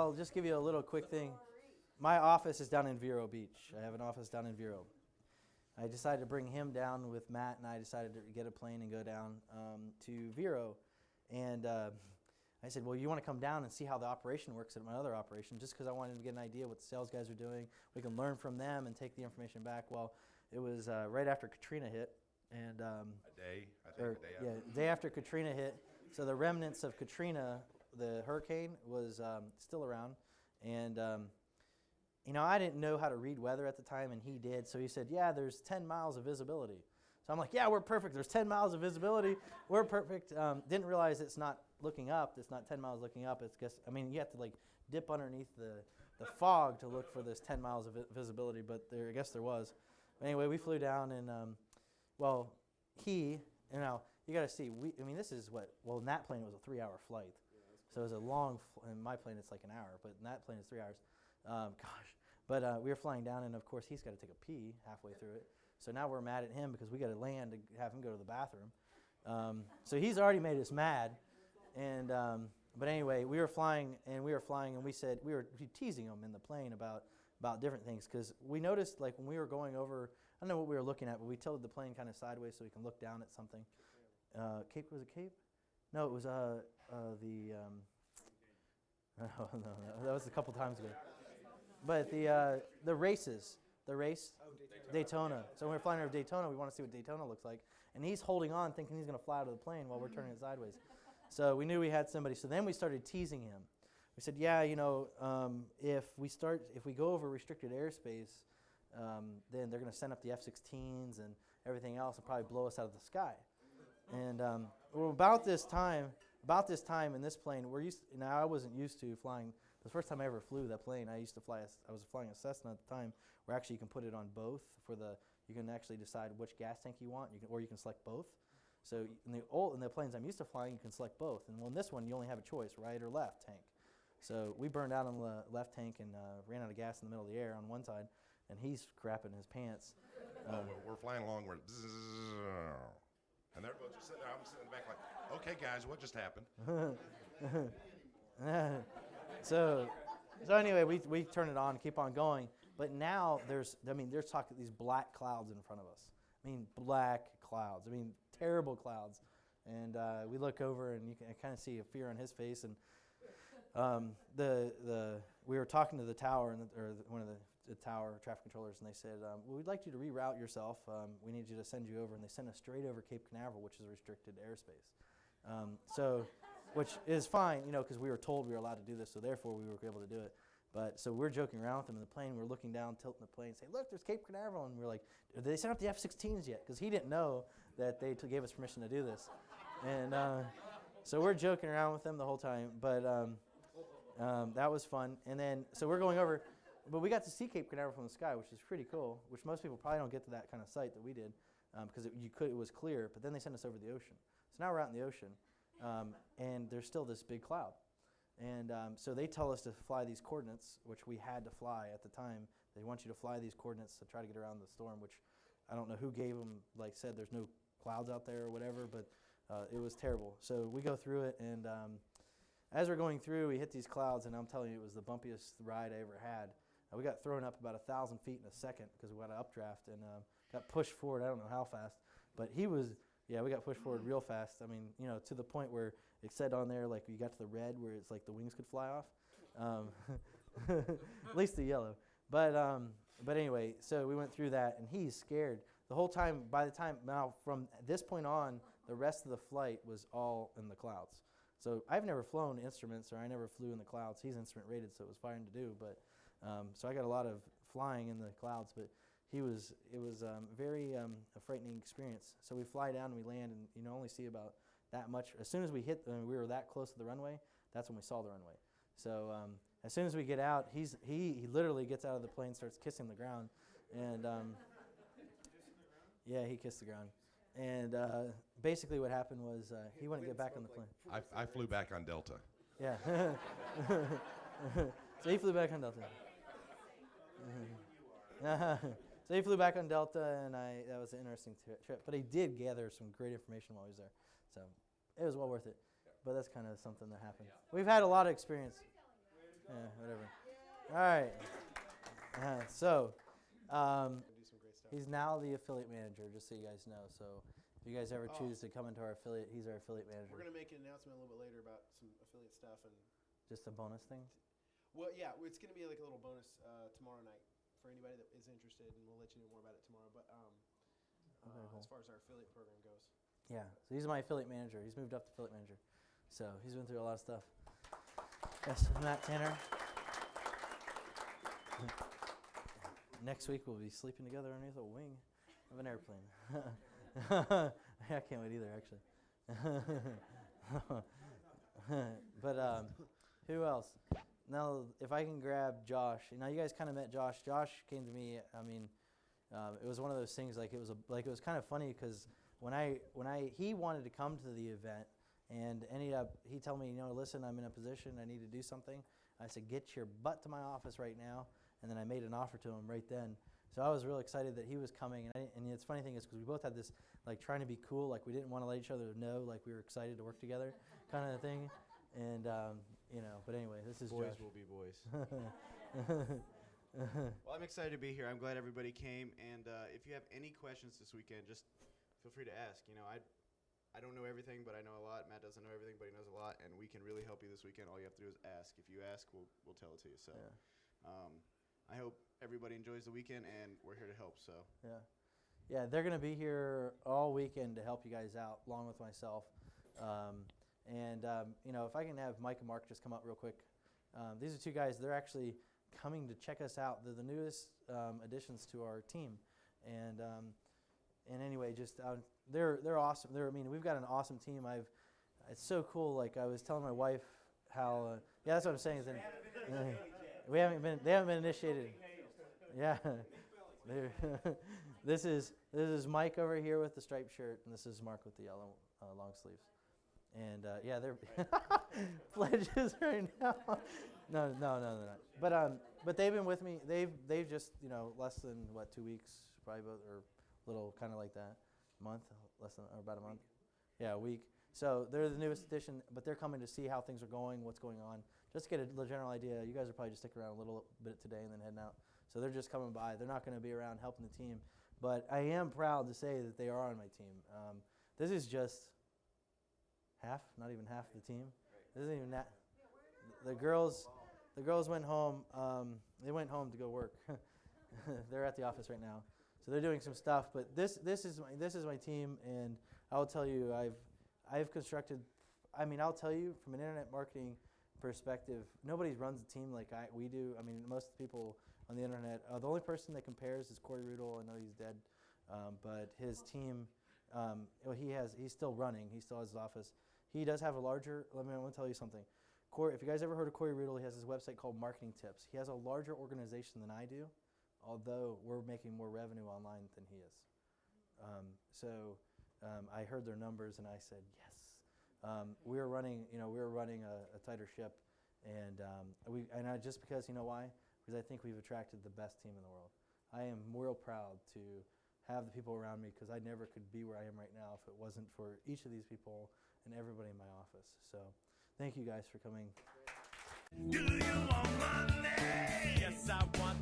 Well, just give you a little quick thing. My office is down in Vero Beach. I have an office down in Vero. I decided to bring him down with Matt, and I decided to get a plane and go down to Vero. And I said, well, you want to come down and see how the operation works at my other operation, just because I wanted to get an idea what the sales guys are doing. We can learn from them and take the information back. Well, it was right after Katrina hit. And day after Katrina hit. So the remnants of Katrina, the hurricane, was still around. And I didn't know how to read weather at the time, and he did. So he said, yeah, there's 10 miles of visibility. So I'm like, yeah, we're perfect. There's 10 miles of visibility. We're perfect. Didn't realize it's not looking up. It's not 10 miles looking up. It's just, you have to like dip underneath the fog to look for this 10 miles of visibility, but I guess there was. But anyway, we flew down, and you got to see, this is in that plane it was a 3-hour flight. So it was a long, in my plane it's like an hour, but in that plane it's 3 hours. But we were flying down, and of course he's got to take a pee halfway through it. So now we're mad at him because we got to land to have him go to the bathroom. So he's already made us mad. And but anyway, we were flying, and we said we were teasing him in the plane about different things, because we noticed, like, when we were going over, I don't know what we were looking at, but we tilted the plane kind of sideways so we can look down at something. Cape, was it Cape? No, it was no, that was a couple times ago. But the race, Daytona. So when we're flying over Daytona, we want to see what Daytona looks like. And he's holding on, thinking he's going to fly out of the plane while we're turning it sideways. So we knew we had somebody. So then we started teasing him. We said, yeah, if we go over restricted airspace, then they're going to send up the F-16s and everything else and probably blow us out of the sky. And about this time in this plane, I wasn't used to flying. The first time I ever flew that plane, I was flying a Cessna at the time, where actually you can put it on both. You can actually decide which gas tank you want, or you can select both. So in the planes I'm used to flying, you can select both. And in this one, you only have a choice, right or left tank. So we burned out on the left tank and ran out of gas in the middle of the air on one side, and he's crapping his pants. We're flying along, we're and everybody's just sitting there. I'm sitting in the back like, okay, guys, what just happened? So anyway, we turn it on and keep on going. But now there's talking these black clouds in front of us. Black clouds. Terrible clouds. And we look over, and you can kind of see a fear on his face. And we were talking to the tower, one of the tower traffic controllers, and they said, well, we'd like you to reroute yourself. We need you to send you over. And they sent us straight over Cape Canaveral, which is a restricted airspace. Which is fine, because we were told we were allowed to do this, so therefore we were able to do it. But so we're joking around with him in the plane. We're looking down, tilting the plane, saying, look, there's Cape Canaveral. And we're like, did they send up the F-16s yet? Because he didn't know that they gave us permission to do this. And so we're joking around with them the whole time. But that was fun. And then, so we're going over. But we got to see Cape Canaveral from the sky, which is pretty cool, which most people probably don't get to that kind of sight that we did, because it was clear. But then they sent us over the ocean. So now we're out in the ocean. And there's still this big cloud. And so they tell us to fly these coordinates, which we had to fly at the time. They want you to fly these coordinates to try to get around the storm, which I don't know who gave them, said there's no clouds out there or whatever, but it was terrible. So we go through it, and as we're going through, we hit these clouds, and I'm telling you, it was the bumpiest ride I ever had. We got thrown up about 1,000 feet in a second because we got an updraft and got pushed forward. I don't know how fast, but we got pushed forward real fast. To the point where it said on there, like, you got to the red where it's like the wings could fly off. At least the yellow. But anyway, so we went through that, and he's scared. The whole time, now from this point on, the rest of the flight was all in the clouds. So I've never flown instruments, or I never flew in the clouds. He's instrument rated, so it was fine to do. But so I got a lot of flying in the clouds, but it was very a frightening experience. So we fly down and we land, and you only see about that much. As soon as we we were that close to the runway, that's when we saw the runway. So as soon as we get out, he literally gets out of the plane, starts kissing the ground, and yeah, he kissed the ground. And basically what happened was he wouldn't get back on the plane. I flew back on Delta. Yeah. So he flew back on Delta. So he flew back on Delta, and that was an interesting trip. But he did gather some great information while he was there. So it was well worth it. But that's kind of something that happened. We've had a lot of experience. Whatever. All right. Do some great stuff. He's now the affiliate manager, just so you guys know. So if you guys ever choose to come into our affiliate, he's our affiliate manager. We're gonna make an announcement a little bit later about some affiliate stuff and. Just a bonus thing? Well, yeah, it's gonna be like a little bonus tomorrow night for anybody that is interested, and we'll let you know more about it tomorrow. But cool. as far as our affiliate program goes. Yeah. So he's my affiliate manager. He's moved up to affiliate manager. So he's been through a lot of stuff. Yes, Matt Tanner. Next week we'll be sleeping together underneath a wing of an airplane. I can't wait either, actually. But who else? Now, if I can grab Josh. Now, you guys kind of met Josh. Josh came to me. I mean, it was one of those things. Like it was kind of funny because he wanted to come to the event and he told me, listen, I'm in a position. I need to do something. I said, get your butt to my office right now. And then I made an offer to him right then. So I was real excited that he was coming. And it's funny thing is because we both had this like trying to be cool, like we didn't want to let each other know, like we were excited to work together, kind of thing. And but anyway, this is boys Josh. will be boys. Well, I'm excited to be here. I'm glad everybody came. And if you have any questions this weekend, just feel free to ask. I don't know everything, but I know a lot. Matt doesn't know everything, but he knows a lot, and we can really help you this weekend. All you have to do is ask. If you ask, we'll tell it to you. So, I hope everybody enjoys the weekend, and we're here to help. So, yeah, they're gonna be here all weekend to help you guys out, along with myself. If I can have Mike and Mark just come up real quick. These are two guys. They're actually coming to check us out. They're the newest additions to our team, and anyway, just they're awesome. We've got an awesome team. It's so cool. Like I was telling my wife how that's what I'm saying. Is that, they haven't been initiated. Yeah. This is Mike over here with the striped shirt, and this is Mark with the yellow long sleeves. And they're pledges right now. No, they're not. But they've been with me. They've just less than 2 weeks, probably, or a little kind of like that, month, less than or about a month. Yeah, a week. So they're the newest addition, but they're coming to see how things are going, what's going on, just to get a general idea. You guys are probably just sticking around a little bit today and then heading out. So they're just coming by. They're not going to be around helping the team, but I am proud to say that they are on my team. This is just half, not even half the team. This isn't even that. The girls went home. They went home to go work. They're at the office right now, so they're doing some stuff. But this is my team, and I'll tell you, I've constructed. I'll tell you from an internet marketing perspective, nobody runs a team like we do. Most people on the internet, the only person that compares is Corey Rudel. I know he's dead, but his team, he's still running. He still has his office. He does have a larger. I want to tell you something. Corey, if you guys ever heard of Corey Rudel, he has his website called Marketing Tips. He has a larger organization than I do, although we're making more revenue online than he is. I heard their numbers and I said yes. We were running a tighter ship, and just because why? Because I think we've attracted the best team in the world. I am real proud to have the people around me because I never could be where I am right now if it wasn't for each of these people and everybody in my office. So thank you guys for coming. Do you want money? Yes, I want